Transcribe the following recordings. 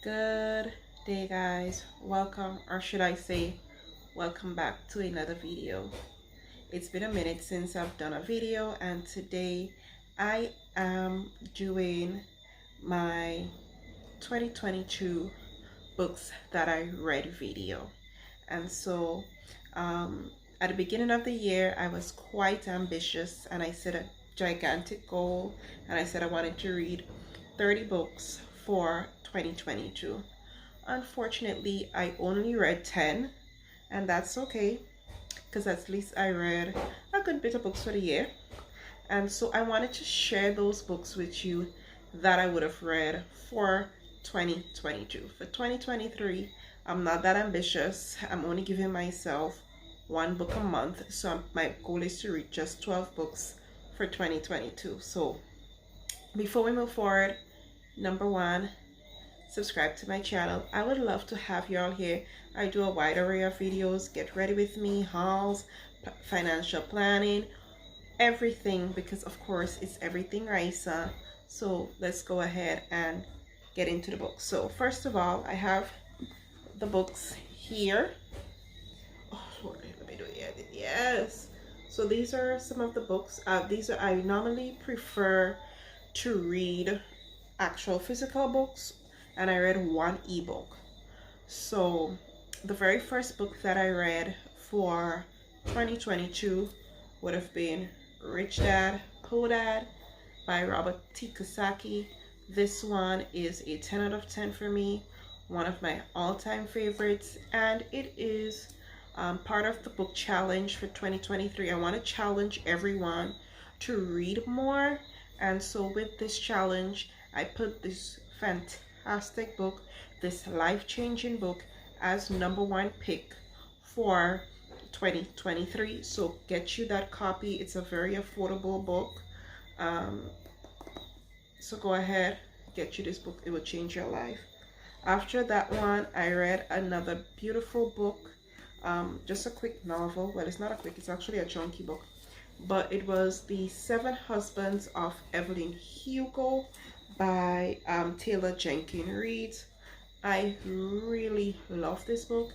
Good day, guys. Welcome, or should I say welcome back to another video. It's been a minute since I've done a video, and today I am doing my 2022 books that I read video. And so at the beginning of the year, I was quite ambitious and I set a gigantic goal, and I said I wanted to read 30 books for 2022. Unfortunately, I only read 10, and that's okay because at least I read a good bit of books for the year. And so I wanted to share those books with you that I would have read for 2022. For 2023, I'm not that ambitious. I'm only giving myself one book a month. So my goal is to read just 12 books for 2022. So before we move forward, number one, subscribe to my channel. I would love to have you all here. I do a wide array of videos. Get ready with me, hauls, financial planning, everything, because of course it's everything Raisa. So let's go ahead and get into the book. So first of all, I have the books here. Oh, let me do it. Yes. So these are some of the books. I normally prefer to read actual physical books, and I read one ebook. So the very first book that I read for 2022 would have been Rich Dad, Poor Dad by Robert T. Kiyosaki. This one is a 10 out of 10 for me, one of my all-time favorites, and it is part of the book challenge for 2023. I want to challenge everyone to read more, and so with this challenge, I put this fantastic book, this life-changing book, as number one pick for 2023. So get you that copy. It's a very affordable book. So go ahead, get you this book. It will change your life. After that one, I read another beautiful book, just a quick novel. Well, it's not a quick, it's actually a chunky book, but it was The Seven Husbands of Evelyn Hugo by Taylor Jenkins Reid. I really love this book,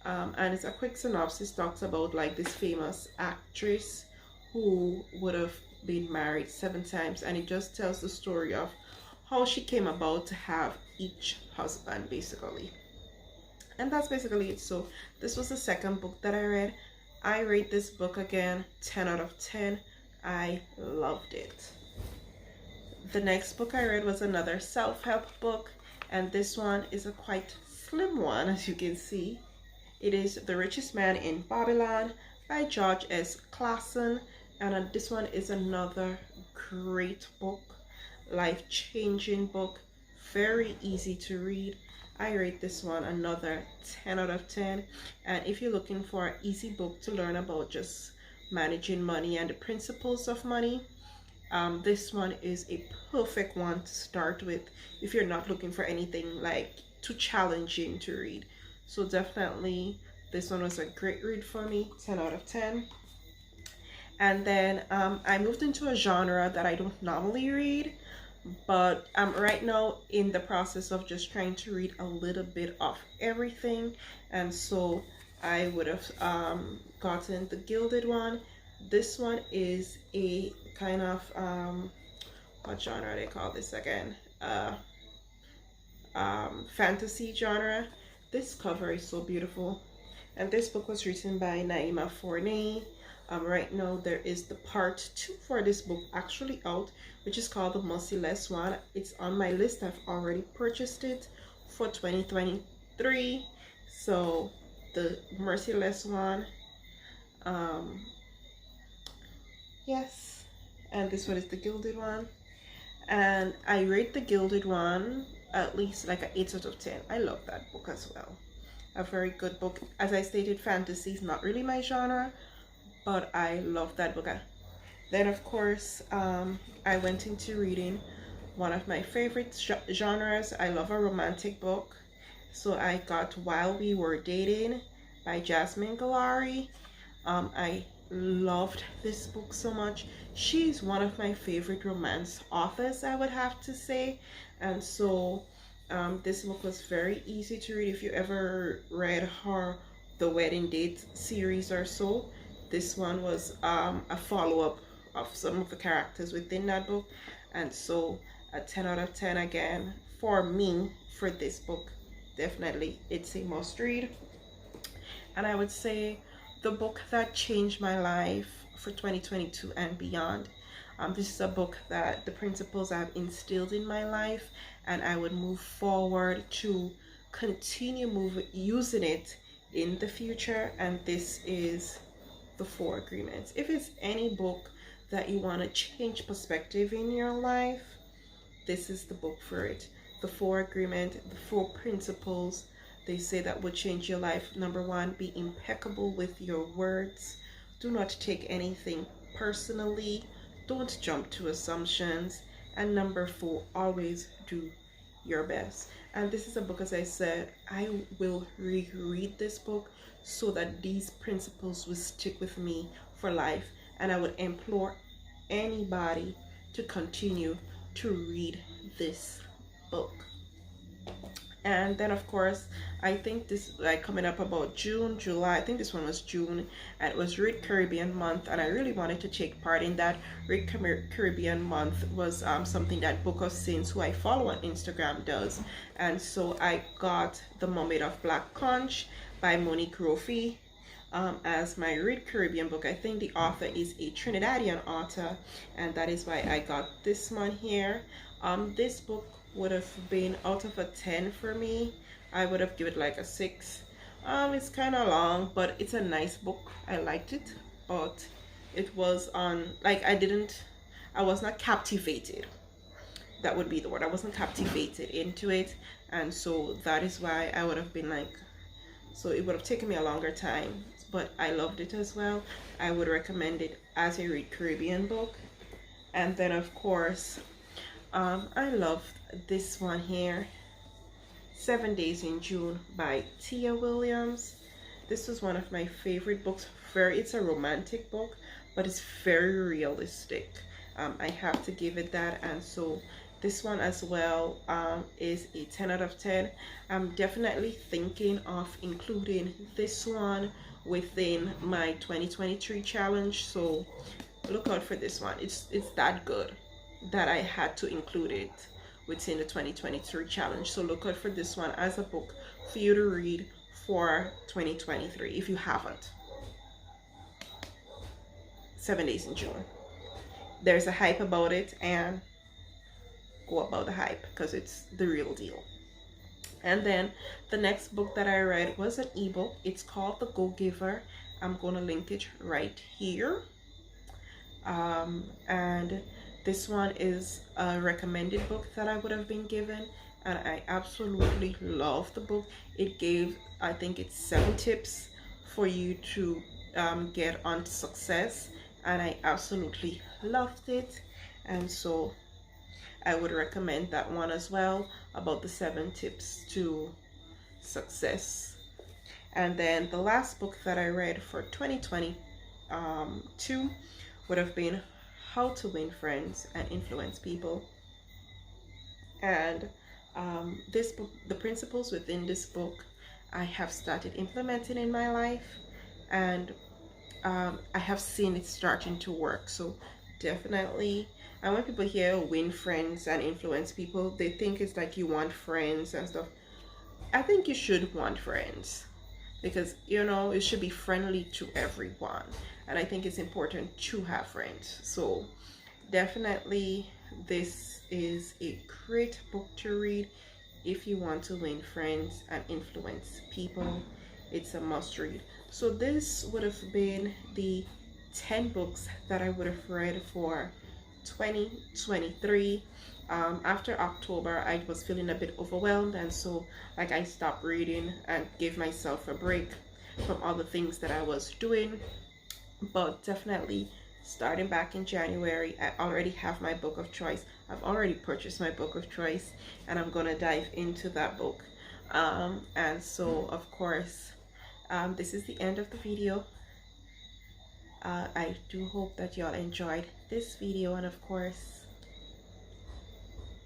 and it's a quick synopsis. Talks about like this famous actress who would have been married 7 times, and it just tells the story of how she came about to have each husband basically, and that's basically it. So this was the second book that I read. I rate this book again 10 out of 10. I loved it. The next book I read was another self-help book, and this one is a quite slim one, as you can see. It is The Richest Man in Babylon by George S. Clason, and this one is another great book, life-changing book, very easy to read. I rate this one another 10 out of 10. And if you're looking for an easy book to learn about just managing money and the principles of money, this one is a perfect one to start with if you're not looking for anything like too challenging to read. So definitely this one was a great read for me, 10 out of 10. And then I moved into a genre that I don't normally read, but I'm right now in the process of just trying to read a little bit of everything, and so I would have gotten the Gilded one. This one is a kind of what genre they call this again, fantasy genre. This cover is so beautiful, and this book was written by Naima Forney. Right now there is the part 2 for this book actually out, which is called The Merciless One. It's on my list. I've already purchased it for 2023. So the Merciless One, yes, and this one is the Gilded one, and I rate the Gilded one at least like an 8 out of 10. I love that book as well. A very good book. As I stated, fantasy is not really my genre, but I love that book. Then of course I went into reading one of my favorite genres. I love a romantic book, so I got While We Were Dating by Jasmine Galari. I loved this book so much. She's one of my favorite romance authors, I would have to say, and so This book was very easy to read. If you ever read her The Wedding Date series or so, this one was a follow-up of some of the characters within that book. And so a 10 out of 10 again for me for this book. Definitely, it's a must read. And I would say the book that changed my life for 2022 and beyond. This is a book that the principles I've instilled in my life, and I would move forward to continue using it in the future. And this is The Four Agreements. If it's any book that you want to change perspective in your life, this is the book for it. The Four Agreement, the four principles they say that will change your life. Number one, be impeccable with your words. Do not take anything personally. Don't jump to assumptions. And number four, always do your best. And this is a book, as I said, I will reread this book so that these principles will stick with me for life. And I would implore anybody to continue to read this book. And then of course, I think this like coming up about June, July, I think this one was June, and it was Read Caribbean month, and I really wanted to take part in that. Read Caribbean month was something that Book of Saints, who I follow on Instagram, does. And so I got The Mermaid of Black Conch by Monique Roffey as my Read Caribbean book. I think the author is a Trinidadian author, and that is why I got this one here. This book would have been out of a 10 for me. I would have given it like a 6. It's kind of long, but it's a nice book. I liked it, but it was on, like, I was not captivated. That would be the word. I wasn't captivated into it, and so that is why I would have been like, so it would have taken me a longer time, but I loved it as well. I would recommend it as a Read Caribbean book. And then of course, I love this one here, 7 Days in June by Tia Williams. This was one of my favorite books. It's a romantic book, but it's very realistic. I have to give it that. And so this one as well is a 10 out of 10. I'm definitely thinking of including this one within my 2023 challenge, so look out for this one. It's that good that I had to include it within the 2023 challenge. So look out for this one as a book for you to read for 2023 if you haven't. 7 Days in June. There's a hype about it, and go about the hype because it's the real deal. And then the next book that I read was an ebook. It's called The Go-Giver. I'm gonna link it right here. And this one is a recommended book that I would have been given, and I absolutely love the book. It gave, I think it's 7 tips for you to get on success, and I absolutely loved it. And so I would recommend that one as well, about the 7 tips to success. And then the last book that I read for 2022 would have been How to Win Friends and Influence People. And this book, the principles within this book, I have started implementing in my life, and I have seen it starting to work. So definitely, and when people hear win friends and influence people, they think it's like you want friends and stuff. I think you should want friends, because you know it should be friendly to everyone, and I think it's important to have friends. So definitely this is a great book to read if you want to win friends and influence people. It's a must read. So this would have been the 10 books that I would have read for 2023. After October, I was feeling a bit overwhelmed, and so like I stopped reading and gave myself a break from all the things that I was doing. But definitely starting back in January, I already have my book of choice. I've already purchased my book of choice, and I'm gonna dive into that book. And so of course, this is the end of the video. I do hope that y'all enjoyed this video, and of course,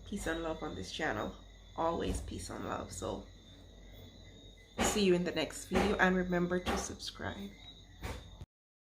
peace and love on this channel always peace and love. So see you in the next video, and remember to subscribe.